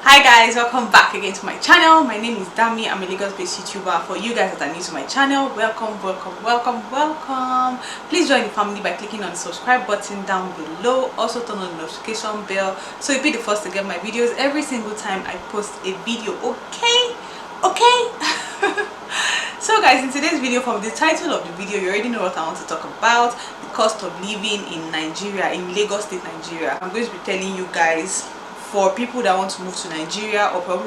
Hi guys, welcome back again to my channel. My name is Dami. I'm a Lagos-based YouTuber. For you guys that are new to my channel, welcome. Please join the family by clicking on the subscribe button down below. Also turn on the notification bell so you'll be the first to get my videos every single time I post a video. Okay. So guys, in today's video, from the title of the video, you already know what I want to talk about: the cost of living in Nigeria, in Lagos State, Nigeria. I'm going to be telling you guys, for people that want to move to Nigeria, or for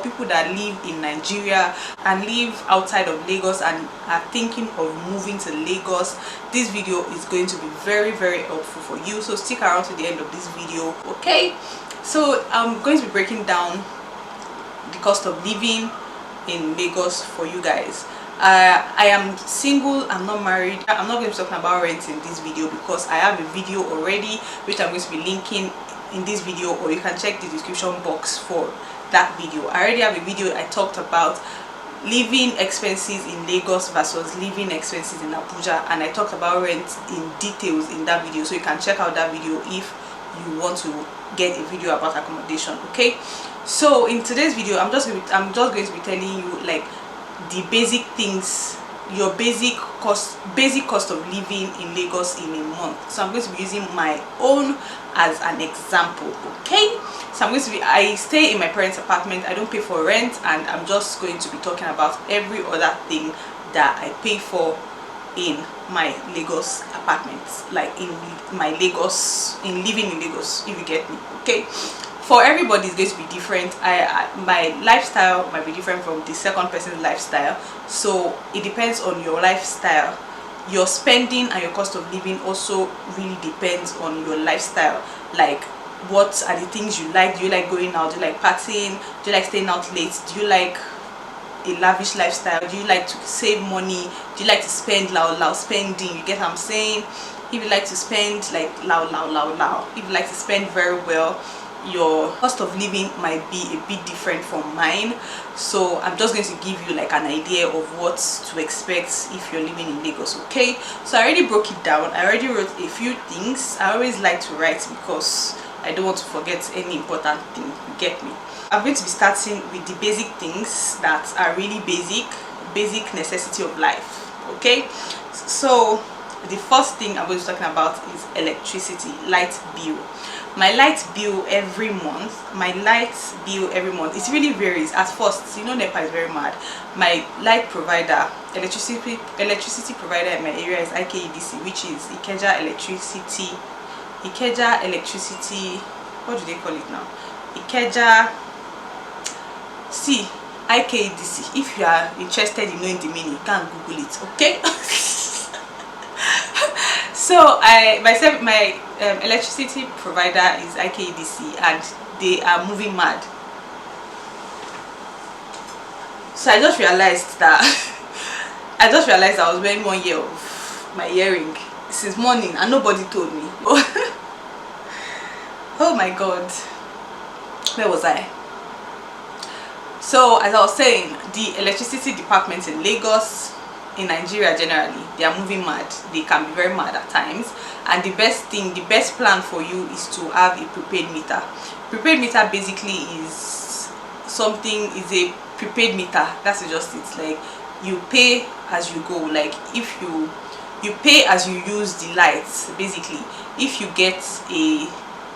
people that live in Nigeria and live outside of Lagos and are thinking of moving to Lagos, this video is going to be very helpful for you. So stick around to the end of this video. Okay, so I'm going to be breaking down the cost of living in Lagos for you guys. I am single, I'm not married. I'm not going to be talking about rent in this video because I have a video already which I'm going to be linking in this video, or you can check the description box for that video. I already have a video I talked about living expenses in Lagos versus living expenses in Abuja, and I talked about rent in details in that video, so you can check out that video if you want to get a video about accommodation. Okay, so in today's video I'm just going to be telling you like the basic things, your basic cost of living in Lagos in a month. So I'm going to be using my own as an example. Okay, so I stay in my parents' apartment. I don't pay for rent, and I'm just going to be talking about every other thing that I pay for in my Lagos apartment, like in living in Lagos, if you get me. Okay, for everybody it's going to be different. My lifestyle might be different from the second person's lifestyle, so it depends on your lifestyle. Your spending and your cost of living also really depends on your lifestyle. Like, what are the things you like? Do you like going out? Do you like partying? Do you like staying out late? Do you like a lavish lifestyle? Do you like to save money? Do you like to spend loud spending? You get what I'm saying? If you like to spend like loud, if you like to spend very well, your cost of living might be a bit different from mine. So I'm just going to give you like an idea of what to expect if you're living in Lagos. Okay, so I already broke it down. I already wrote a few things. I always like to write because I don't want to forget any important thing. You get me? I'm going to be starting with the basic things that are really basic necessity of life. Okay, so the first thing I'm going to be talking about is electricity, light bill. My light bill every month, it really varies. At first, you know, NEPA is very mad. My light provider, electricity provider in my area is IKEDC, which is Ikeja Electricity, what do they call it now? IKEDC. If you are interested in knowing the meaning, you can Google it. Okay. So my electricity provider is IKEDC, and they are moving mad. So I just realized I was wearing 1 year of my earring since morning and nobody told me. Oh my god, where was I? So as I was saying, the electricity department in Lagos, in Nigeria generally, they are moving mad. They can be very mad at times, and the best plan for you is to have a prepaid meter. Prepaid meter basically is a prepaid meter. That's just it. Like, you pay as you go. Like, if you pay as you use the lights. Basically, if you get a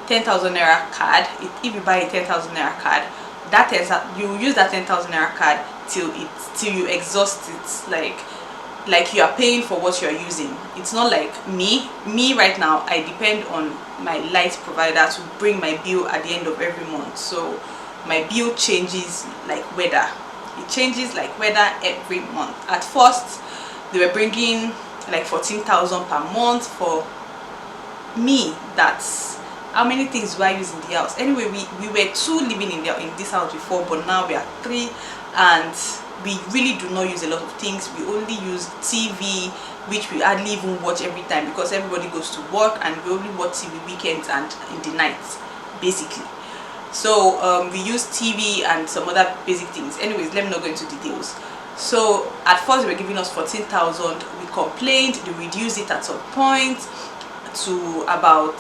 10,000 naira card, if you buy a 10,000 naira card, you use that 10,000 naira card till you exhaust it. Like you are paying for what you are using. It's not like me right now. I depend on my light provider to bring my bill at the end of every month. So my bill changes like weather. It changes like weather every month. At first, they were bringing like 14,000 per month for me. That's how many things do I use in the house? Anyway, we were 2 living in this house before, but now we are 3, and we really do not use a lot of things. We only use TV, which we hardly even watch every time because everybody goes to work, and we only watch TV weekends and in the nights, basically. So we use TV and some other basic things. Anyways, let me not go into details. So at first they were giving us 14,000. We complained. They reduced it at some point to about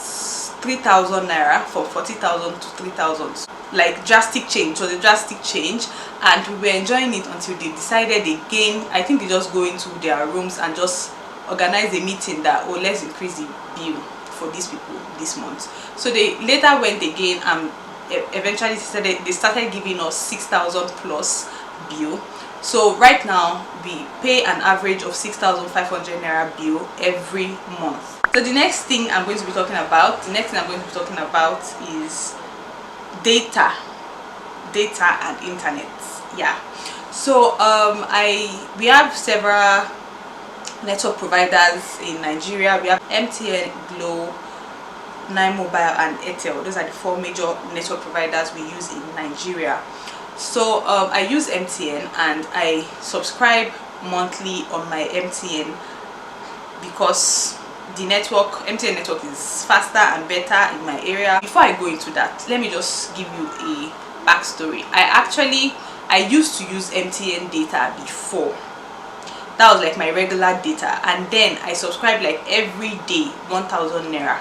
3,000 naira for 40,000 to 3,000. Like drastic change. So the drastic change, and we were enjoying it until they decided again. I think they just go into their rooms and just organize a meeting that, oh, let's increase the bill for these people this month. So they later went again and eventually they started giving us 6,000 plus bill. So right now we pay an average of 6,500 naira bill every month. So the next thing I'm going to be talking about, is data and internet. Yeah. So we have several network providers in Nigeria. We have MTN, Glo, 9Mobile and Airtel. Those are the 4 major network providers we use in Nigeria. So I use MTN and I subscribe monthly on my MTN because the MTN network is faster and better in my area. Before I go into that, let me just give you a backstory. I used to use MTN data before. That was like my regular data, and then I subscribed like every day 1,000 naira,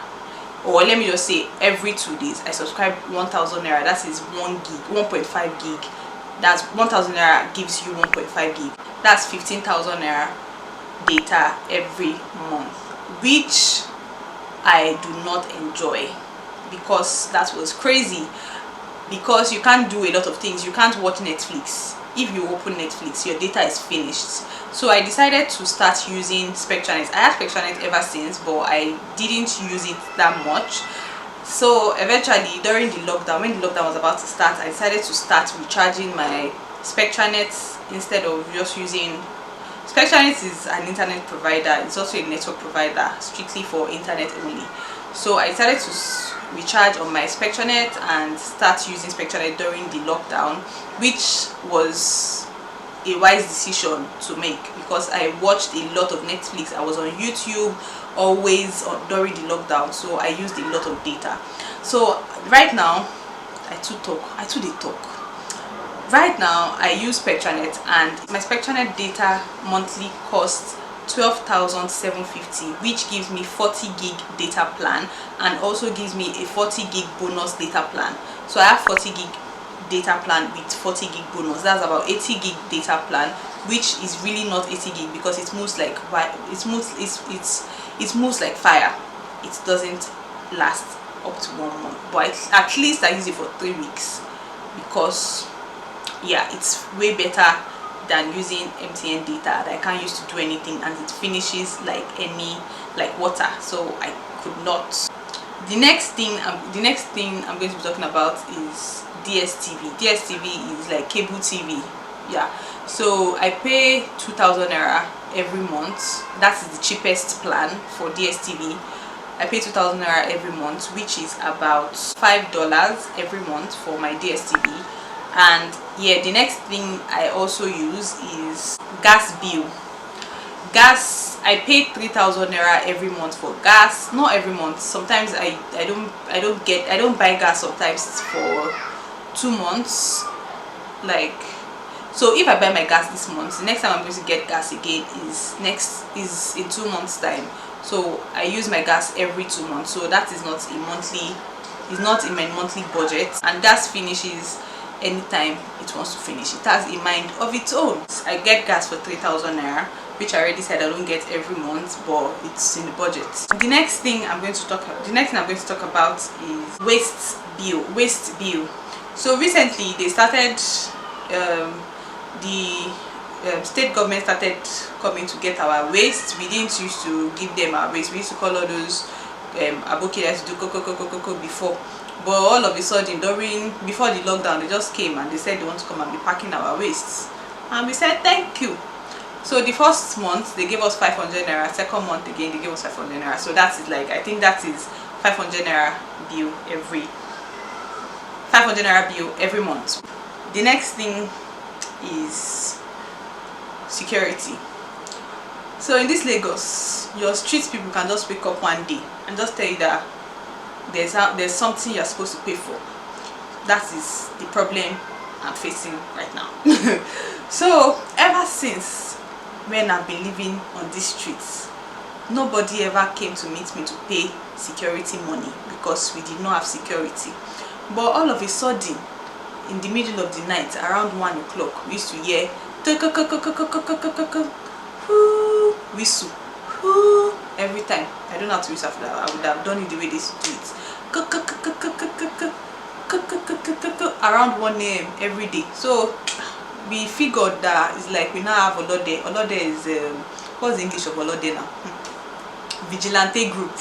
or let me just say every 2 days I subscribe 1,000 naira. That is 1 gig, 1.5 gig. That's 1,000 naira gives you 1.5 gig. That's 15,000 naira data every month, which I do not enjoy because that was crazy. Because you can't do a lot of things. You can't watch Netflix. If you open Netflix, your data is finished. So I decided to start using SpectraNet. I had SpectraNet ever since, but I didn't use it that much. So eventually, during the lockdown, when the lockdown was about to start, I decided to start recharging my SpectraNet instead of just using. SpectraNet is an internet provider. It's also a network provider, strictly for internet only. So I decided to recharge on my SpectraNet and start using SpectraNet during the lockdown, which was a wise decision to make because I watched a lot of Netflix. I was on YouTube always during the lockdown, so I used a lot of data. So right now, right now I use SpectraNet, and my SpectraNet data monthly costs 12,750, which gives me 40 gig data plan and also gives me a 40 gig bonus data plan. So I have 40 gig data plan with 40 gig bonus. That's about 80 gig data plan, which is really not 80 gig because it moves like it moves like fire. It doesn't last up to 1 month, but at least I use it for 3 weeks because yeah, it's way better than using MTN data that I can't use to do anything, and it finishes like water. So I could not. The next thing I'm going to be talking about is DSTV. DSTV is like cable TV. Yeah. So I pay 2,000 naira every month. That is the cheapest plan for DSTV. I pay 2,000 naira every month, which is about $5 every month for my DSTV. And yeah, the next thing I also use is gas bill. Gas, I pay 3,000 naira every month for gas. Not every month. Sometimes I don't buy gas sometimes for 2 months. Like, so if I buy my gas this month, the next time I'm going to get gas again is in 2 months time. So I use my gas every 2 months. So that is not a monthly, it's not in my monthly budget, and gas finishes anytime it wants to finish. It has a mind of its own. I get gas for 3,000 naira, which I already said I don't get every month, but it's in the budget. The next thing I'm going to talk about is waste bill. So recently they started the state government started coming to get our waste. We didn't used to give them our waste. We used to call all those aboki that used to do coco before. But all of a sudden, before the lockdown, they just came and they said they want to come and be packing our wastes, and we said thank you. So the first month they gave us 500 naira. Second month again they gave us 500 naira. So that is like, I think that is 500 naira bill every month. The next thing is security. So in this Lagos, your street people can just wake up one day and just tell you that there's something you're supposed to pay for. That is the problem I'm facing right now. So ever since when I've been living on these streets, nobody ever came to meet me to pay security money because we did not have security. But all of a sudden, in the middle of the night, around 1 o'clock, we used to hear whistle every time. I don't know how to whistle after that. I would have done it the way they used to do it. Around 1 a.m. every day. So we figured that it's like we now have Olode. Olode is what's the English of Olode now? Vigilante group.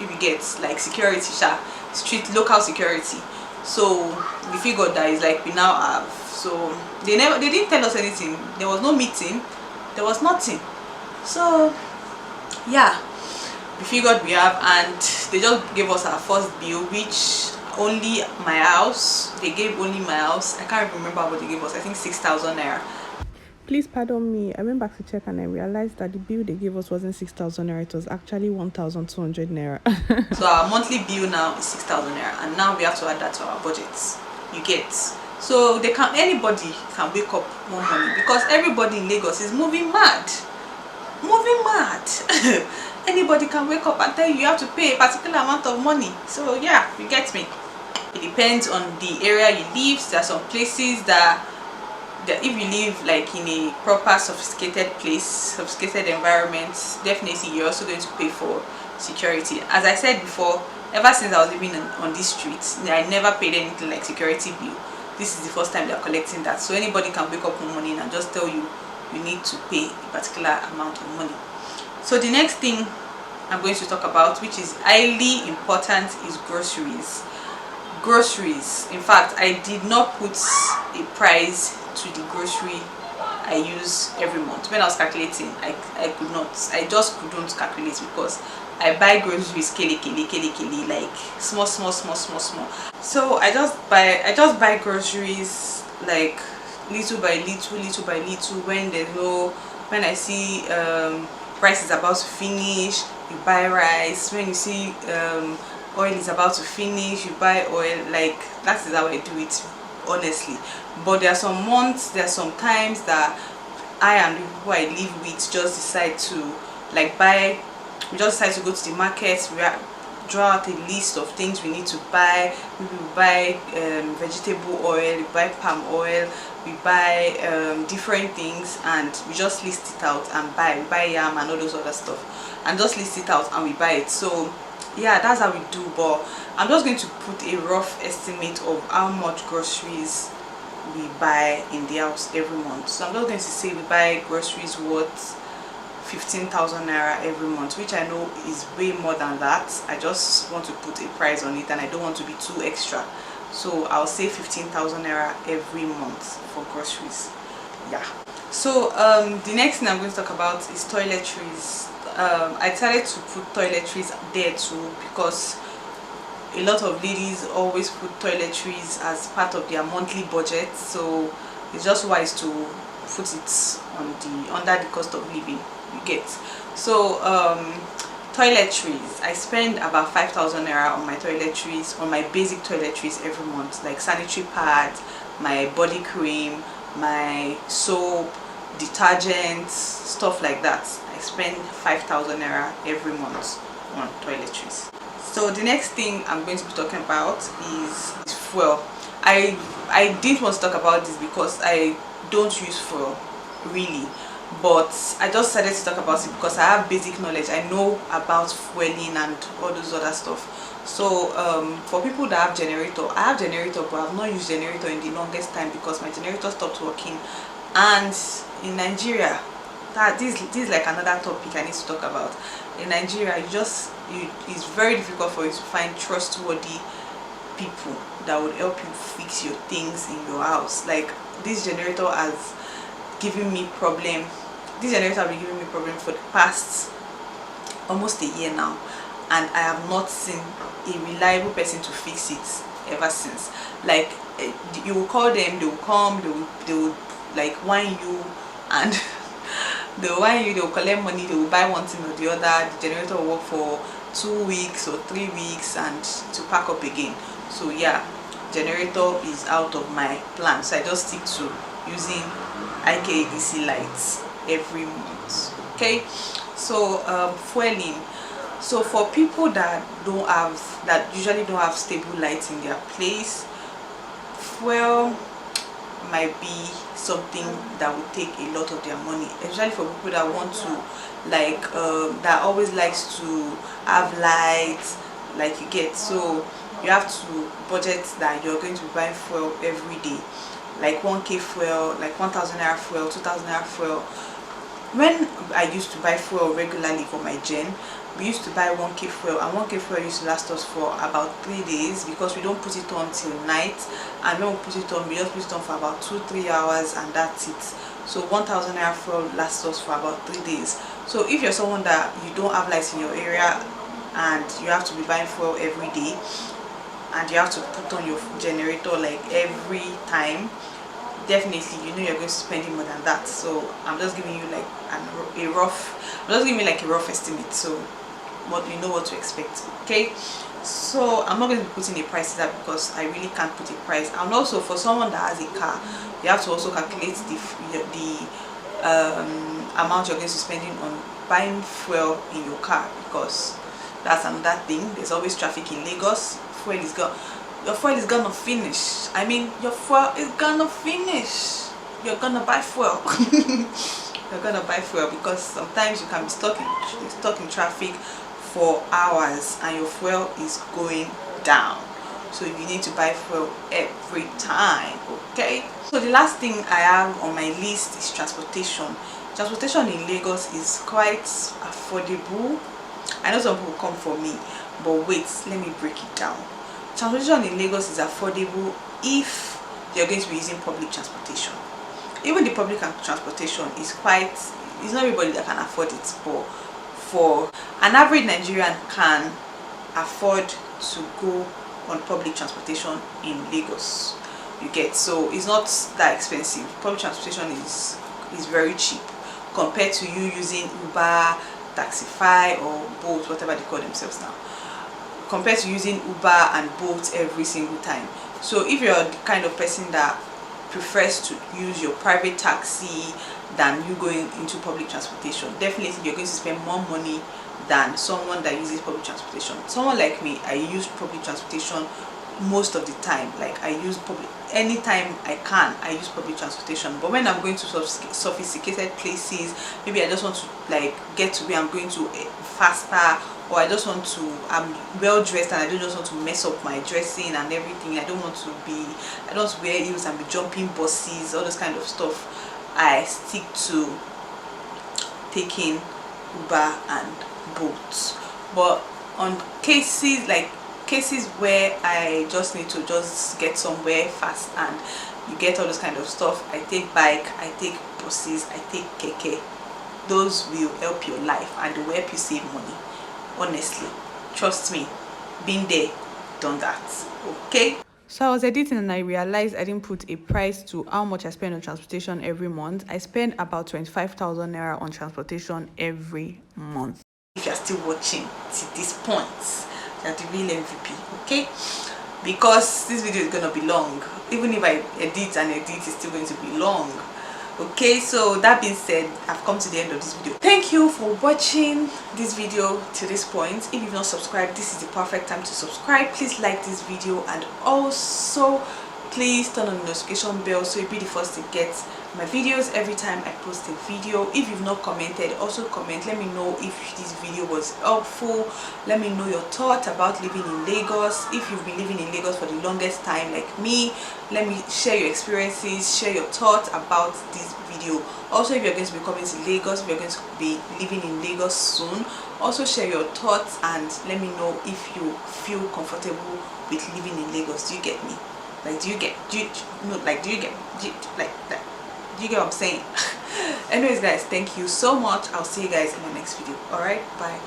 If you get like security, street local security. So we figured that it's like we now have. So they didn't tell us anything. There was no meeting. There was nothing. So yeah, we figured we have, and they just gave us our first bill, which only my house. They gave only my house. I can't remember what they gave us. I think 6,000 naira. Please pardon me. I went back to check and I realized that the bill they gave us wasn't 6,000 naira. It was actually 1,200 naira. So our monthly bill now is 6,000 naira, and now we have to add that to our budgets. You get. So anybody can wake up one morning, because everybody in Lagos is moving mad. Anybody can wake up and tell you have to pay a particular amount of money. So yeah, you get me. It depends on the area you live. There are some places that if you live like in a proper sophisticated place, sophisticated environment, definitely you're also going to pay for security. As I said before, ever since I was living on these streets, I never paid anything like security bill. This is the first time they're collecting that. So anybody can wake up one morning and just tell you you need to pay a particular amount of money. So the next thing I'm going to talk about, which is highly important, is groceries. Groceries. In fact, I did not put a price to the grocery I use every month. When I was calculating, I could not. I just couldn't calculate, because I buy groceries kili, like small. So I just buy groceries like little by little. When I see rice is about to finish, you buy rice. When you see oil is about to finish, you buy oil. Like, that is how I do it, honestly. But there are some months, there are some times that I and the people I live with just decide to like buy. We just decide to go to the market. We draw out a list of things we need to buy. We buy vegetable oil, we buy palm oil, we buy different things, and we just list it out and buy. We buy yam and all those other stuff, and just list it out and we buy it. So yeah, that's how we do. But I'm just going to put a rough estimate of how much groceries we buy in the house every month. So I'm just going to say we buy groceries worth 15,000 naira every month, which I know is way more than that. I just want to put a price on it, and I don't want to be too extra. So I'll say 15,000 naira every month for groceries. Yeah. So the next thing I'm going to talk about is toiletries. I decided to put toiletries there too, because a lot of ladies always put toiletries as part of their monthly budget. So it's just wise to put it on under the cost of living, you get. So toiletries, I spend about 5,000 naira on my toiletries, on my basic toiletries every month, like sanitary pads, my body cream, my soap, detergents, stuff like that. I spend 5,000 naira every month on toiletries. So the next thing I'm going to be talking about is fuel. I didn't want to talk about this because I don't use fuel really, but I just decided to talk about it because I have basic knowledge. I know about fueling and all those other stuff. So for people that have generator, I have generator, but I've not used generator in the longest time because my generator stopped working. And in Nigeria, this is like another topic I need to talk about. In Nigeria, it's very difficult for you to find trustworthy people that would help you fix your things in your house. Like, this generator has given me problem. This generator has been giving me problem for the past almost a year now, and I have not seen a reliable person to fix it ever since. Like, you will call them, they will come, they will like whine you, and they will whine you, they will collect money, they will buy one thing or the other. The generator will work for 2 weeks or 3 weeks and to pack up again. So yeah, generator is out of my plan, so I just stick to using IKDC lights every month. Okay, So fueling. So for people that usually don't have stable lights in their place, fuel might be something that would take a lot of their money, especially for people that want to like that always likes to have lights, like you get. So you have to budget that you're going to be buying fuel every day, like 1k fuel, like 1000 naira fuel, 2000 naira fuel. When I used to buy fuel regularly for my gen, we used to buy 1k fuel, and 1k fuel used to last us for about 3 days, because we don't put it on till night, and when we put it on, we just put it on for about 2-3 hours, and that's it. So 1000 naira fuel lasts us for about 3 days. So if you're someone that you don't have lights in your area and you have to be buying fuel every day, and you have to put on your generator like every time, definitely you know you're going to spend more than that. So I'm just giving you like a rough estimate, so what you know what to expect. Okay, so I'm not going to be putting a price to that, because I really can't put a price. And also for someone that has a car, you have to also calculate the amount you're going to be spending on buying fuel in your car, because that's another thing. There's always traffic in Lagos. Your fuel is gonna finish. I mean, your fuel is gonna finish. You're gonna buy fuel. You're gonna buy fuel, because sometimes you can be stuck in traffic for hours and your fuel is going down. So you need to buy fuel every time. Okay, so the last thing I have on my list is transportation. Transportation in Lagos is quite affordable. I know some people come for me, but wait, let me break it down. Transportation in Lagos is affordable if you're going to be using public transportation. Even the public transportation is it's not everybody that can afford it, but for an average Nigerian can afford to go on public transportation in Lagos. You get, so it's not that expensive. Public transportation is very cheap compared to you using Uber, Taxify, or Bolt, whatever they call themselves now, compared to using Uber and Bolt every single time. So if you're the kind of person that prefers to use your private taxi than you going into public transportation, definitely you're going to spend more money than someone that uses public transportation. Someone like me, I use public transportation most of the time. Like I use anytime I can, I use public transportation. But when I'm going to sophisticated places, maybe I just want to like get to where I'm going to faster, or I just want to, I'm well dressed and I don't just want to mess up my dressing and everything. I don't want to wear heels and be jumping buses, all this kind of stuff. I stick to taking Uber and Bolt. But on cases where I just need to just get somewhere fast and you get all this kind of stuff, I take bike, I take buses, I take keke. Those will help your life and they will help you save money. Honestly, trust me, been there, done that. Okay, so I was editing and I realized I didn't put a price to how much I spend on transportation every month. I spend about 25,000 naira on transportation every month. If you're still watching to this point, you're the real MVP. Okay, because this video is gonna be long. Even if I edit, it's still going to be long. Okay, so that being said, I've come to the end of this video. Thank you for watching this video to this point. If you've not subscribed, this is the perfect time to subscribe. Please like this video, and also please turn on the notification bell so you'll be the first to get my videos every time I post a video. If you've not commented, also comment. Let me know if this video was helpful. Let me know your thoughts about living in Lagos. If you've been living in Lagos for the longest time like me, let me share your experiences, share your thoughts about this video. Also, if you're going to be coming to Lagos, if you're going to be living in Lagos soon, also share your thoughts and let me know if you feel comfortable with living in Lagos. Do you get me? Like, do you get what I'm saying? Anyways guys, thank you so much. I'll see you guys in my next video. All right, bye.